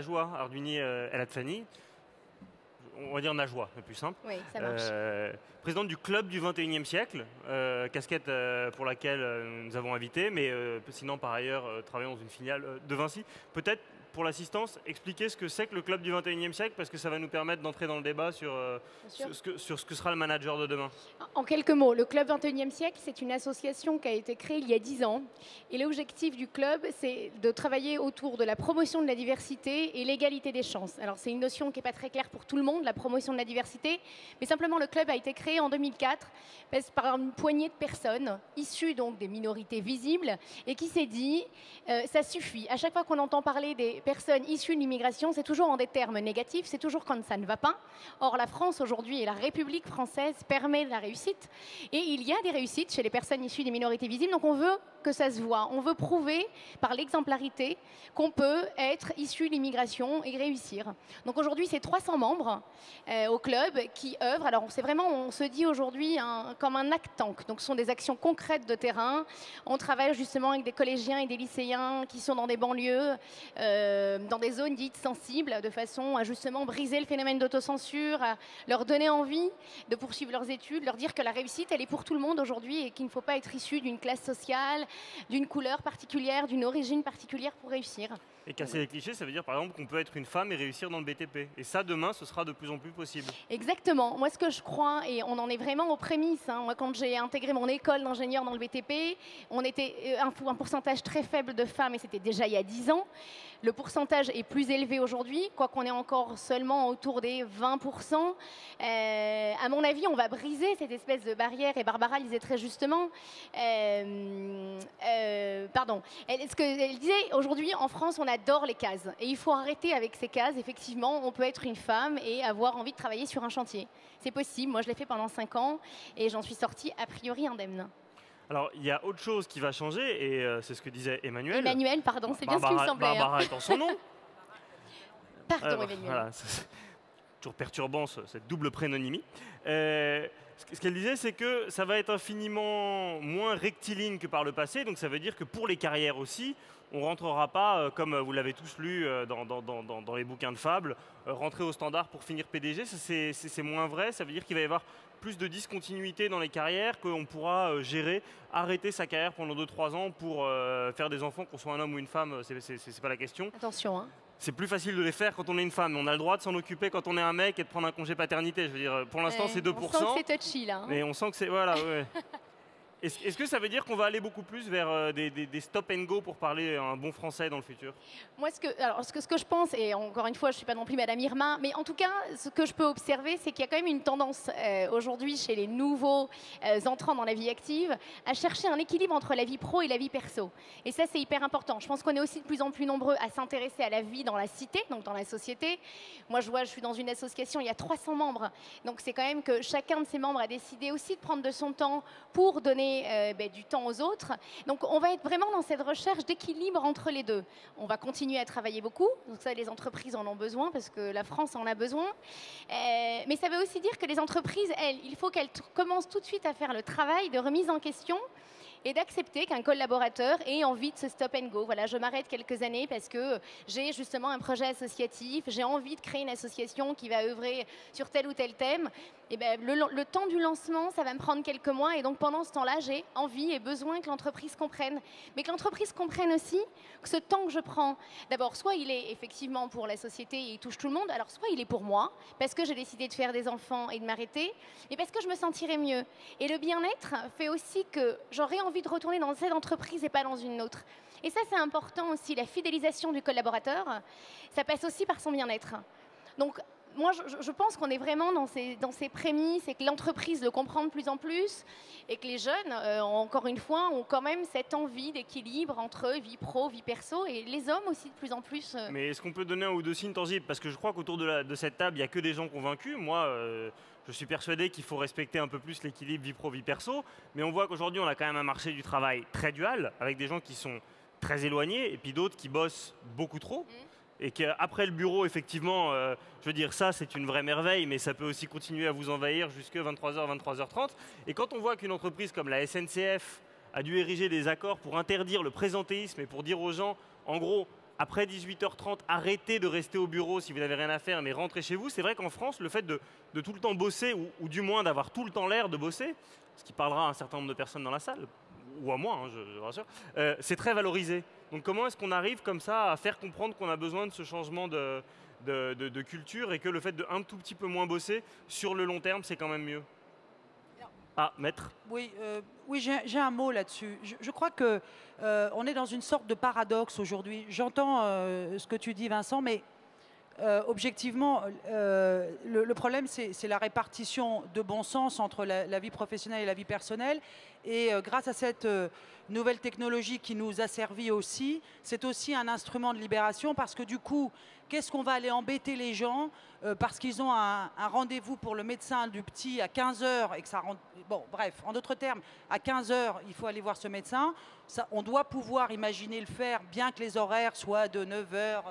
Najwa Arduini El Hassani. On va dire Najwa, le plus simple. Oui, ça marche. Présidente du club du 21e siècle, casquette pour laquelle nous avons invité, mais sinon par ailleurs travaillons dans une filiale de Vinci. Peut-être pour l'assistance, expliquer ce que c'est que le club du 21e siècle, parce que ça va nous permettre d'entrer dans le débat sur ce que sera le manager de demain. En quelques mots, le club 21e siècle, c'est une association qui a été créée il y a 10 ans. Et l'objectif du club, c'est de travailler autour de la promotion de la diversité et l'égalité des chances. Alors c'est une notion qui n'est pas très claire pour tout le monde, la promotion de la diversité, mais simplement le club a été créé en 2004 par une poignée de personnes issues donc des minorités visibles et qui s'est dit, ça suffit. À chaque fois qu'on entend parler des personnes issues de l'immigration, c'est toujours en des termes négatifs, c'est toujours quand ça ne va pas. Or, la France aujourd'hui et la République française permet la réussite. Et il y a des réussites chez les personnes issues des minorités visibles, donc on veut que ça se voit. On veut prouver par l'exemplarité qu'on peut être issu de l'immigration et réussir. Donc aujourd'hui, c'est 300 membres au club qui œuvrent. Alors c'est vraiment, on se dit aujourd'hui comme un act tank. Donc ce sont des actions concrètes de terrain. On travaille justement avec des collégiens et des lycéens qui sont dans des banlieues, dans des zones dites sensibles, de façon à justement briser le phénomène d'autocensure, à leur donner envie de poursuivre leurs études, leur dire que la réussite, elle est pour tout le monde aujourd'hui et qu'il ne faut pas être issu d'une classe sociale, d'une couleur particulière, d'une origine particulière pour réussir. Et casser les clichés, ça veut dire par exemple qu'on peut être une femme et réussir dans le BTP. Et ça, demain, ce sera de plus en plus possible. Exactement. Moi, ce que je crois, et on en est vraiment aux prémices, hein. Moi, quand j'ai intégré mon école d'ingénieur dans le BTP, on était un pourcentage très faible de femmes, et c'était déjà il y a 10 ans. Le pourcentage est plus élevé aujourd'hui, quoiqu'on est encore seulement autour des 20%. À mon avis, on va briser cette espèce de barrière, et Barbara le disait très justement. Pardon. Ce qu'elle disait, aujourd'hui, en France, on adore les cases. Et il faut arrêter avec ces cases. Effectivement, on peut être une femme et avoir envie de travailler sur un chantier. C'est possible. Moi, je l'ai fait pendant 5 ans et j'en suis sortie a priori indemne. Alors, il y a autre chose qui va changer, et c'est ce que disait Emmanuel. Emmanuel, pardon, c'est bien ce qui me semblait. Barbara étant son nom. Pardon, Emmanuel. Voilà, c'est toujours perturbant, cette double prénonymie. Ce qu'elle disait, c'est que ça va être infiniment moins rectiligne que par le passé, donc ça veut dire que pour les carrières aussi, on ne rentrera pas, comme vous l'avez tous lu dans les bouquins de fables, rentrer au standard pour finir PDG, c'est moins vrai, ça veut dire qu'il va y avoir plus de discontinuité dans les carrières, qu'on pourra gérer, arrêter sa carrière pendant 2-3 ans pour faire des enfants, qu'on soit un homme ou une femme, c'est pas la question. Attention, hein. C'est plus facile de les faire quand on est une femme. On a le droit de s'en occuper quand on est un mec et de prendre un congé paternité. Je veux dire, pour l'instant, c'est 2%. On sent que c'est touchy, là. Hein. Mais on sent que c'est... Voilà, ouais. Est-ce que ça veut dire qu'on va aller beaucoup plus vers des stop and go pour parler un bon français dans le futur? Moi, ce que je pense, et encore une fois, je ne suis pas non plus Madame Irma, mais en tout cas, ce que je peux observer, c'est qu'il y a quand même une tendance aujourd'hui chez les nouveaux entrants dans la vie active à chercher un équilibre entre la vie pro et la vie perso. Et ça, c'est hyper important. Je pense qu'on est aussi de plus en plus nombreux à s'intéresser à la vie dans la cité, donc dans la société. Moi, je suis dans une association, il y a 300 membres. Donc, c'est quand même que chacun de ces membres a décidé aussi de prendre de son temps pour donner du temps aux autres. Donc on va être vraiment dans cette recherche d'équilibre entre les deux. On va continuer à travailler beaucoup, donc ça les entreprises en ont besoin parce que la France en a besoin. Mais ça veut aussi dire que les entreprises, elles, il faut qu'elles commencent tout de suite à faire le travail de remise en question et d'accepter qu'un collaborateur ait envie de se stop and go. Voilà, je m'arrête quelques années parce que j'ai justement un projet associatif, j'ai envie de créer une association qui va œuvrer sur tel ou tel thème. Et ben, le temps du lancement, ça va me prendre quelques mois et donc pendant ce temps-là, j'ai envie et besoin que l'entreprise comprenne. Mais que l'entreprise comprenne aussi que ce temps que je prends, d'abord, soit il est effectivement pour la société et il touche tout le monde, alors soit il est pour moi, parce que j'ai décidé de faire des enfants et de m'arrêter, et parce que je me sentirai mieux. Et le bien-être fait aussi que j'aurai envie de retourner dans cette entreprise et pas dans une autre. Et ça, c'est important aussi, la fidélisation du collaborateur, ça passe aussi par son bien-être. Donc, moi, je pense qu'on est vraiment dans ces prémices et que l'entreprise le comprend de plus en plus et que les jeunes, encore une fois, ont quand même cette envie d'équilibre entre vie pro, vie perso et les hommes aussi de plus en plus. Mais est-ce qu'on peut donner un ou deux signes tangibles? Parce que je crois qu'autour de cette table, il n'y a que des gens convaincus. Moi, je suis persuadé qu'il faut respecter un peu plus l'équilibre vie pro, vie perso. Mais on voit qu'aujourd'hui, on a quand même un marché du travail très dual avec des gens qui sont très éloignés et puis d'autres qui bossent beaucoup trop. Et qu'après le bureau, effectivement, je veux dire, ça, c'est une vraie merveille, mais ça peut aussi continuer à vous envahir jusqu'à 23h, 23h30. Et quand on voit qu'une entreprise comme la SNCF a dû ériger des accords pour interdire le présentéisme et pour dire aux gens, en gros, après 18h30, arrêtez de rester au bureau si vous n'avez rien à faire, mais rentrez chez vous. C'est vrai qu'en France, le fait de tout le temps bosser, ou du moins d'avoir tout le temps l'air de bosser, ce qui parlera à un certain nombre de personnes dans la salle, ou à moi, hein, je vous rassure, c'est très valorisé. Donc comment est-ce qu'on arrive comme ça à faire comprendre qu'on a besoin de ce changement de culture et que le fait de un tout petit peu moins bosser, sur le long terme, c'est quand même mieux? Ah, maître. Oui, oui, j'ai un mot là-dessus. Je crois que on est dans une sorte de paradoxe aujourd'hui. J'entends ce que tu dis, Vincent, mais objectivement, le problème, c'est la répartition de bon sens entre la vie professionnelle et la vie personnelle. Et grâce à cette nouvelle technologie qui nous a servi aussi, c'est aussi un instrument de libération parce que du coup, qu'est-ce qu'on va aller embêter les gens parce qu'ils ont un rendez-vous pour le médecin du petit à 15 heures et que ça rentre... Bon, bref, en d'autres termes, à 15 heures, il faut aller voir ce médecin. Ça, on doit pouvoir imaginer le faire, bien que les horaires soient de 9 heures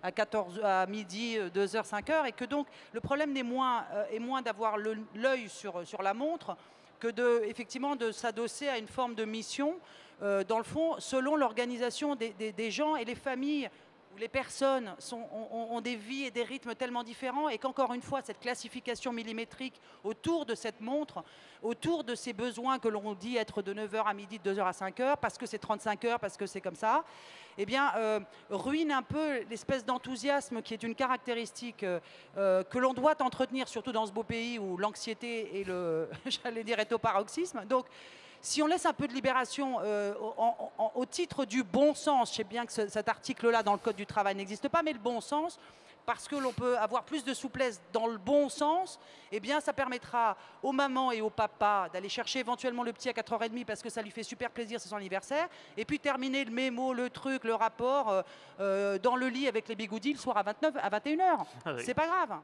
à midi, 2 heures, 5 heures, et que donc le problème est moins d'avoir l'œil sur la montre que effectivement de s'adosser à une forme de mission, dans le fond, selon l'organisation des gens et les familles où les personnes ont des vies et des rythmes tellement différents et qu'encore une fois, cette classification millimétrique autour de cette montre, autour de ces besoins que l'on dit être de 9 heures à midi, de 2 heures à 5 heures, parce que c'est 35 heures, parce que c'est comme ça, eh bien, ruine un peu l'espèce d'enthousiasme qui est une caractéristique que l'on doit entretenir, surtout dans ce beau pays où l'anxiété et j'allais dire, est au paroxysme. Donc, si on laisse un peu de libération au titre du bon sens, je sais bien que cet article-là dans le Code du travail n'existe pas, mais le bon sens, parce que l'on peut avoir plus de souplesse dans le bon sens, eh bien ça permettra aux mamans et aux papas d'aller chercher éventuellement le petit à 4h30 parce que ça lui fait super plaisir, c'est son anniversaire, et puis terminer le mémo, le truc, le rapport dans le lit avec les bigoudis le soir à 21h. Ah oui. C'est pas grave.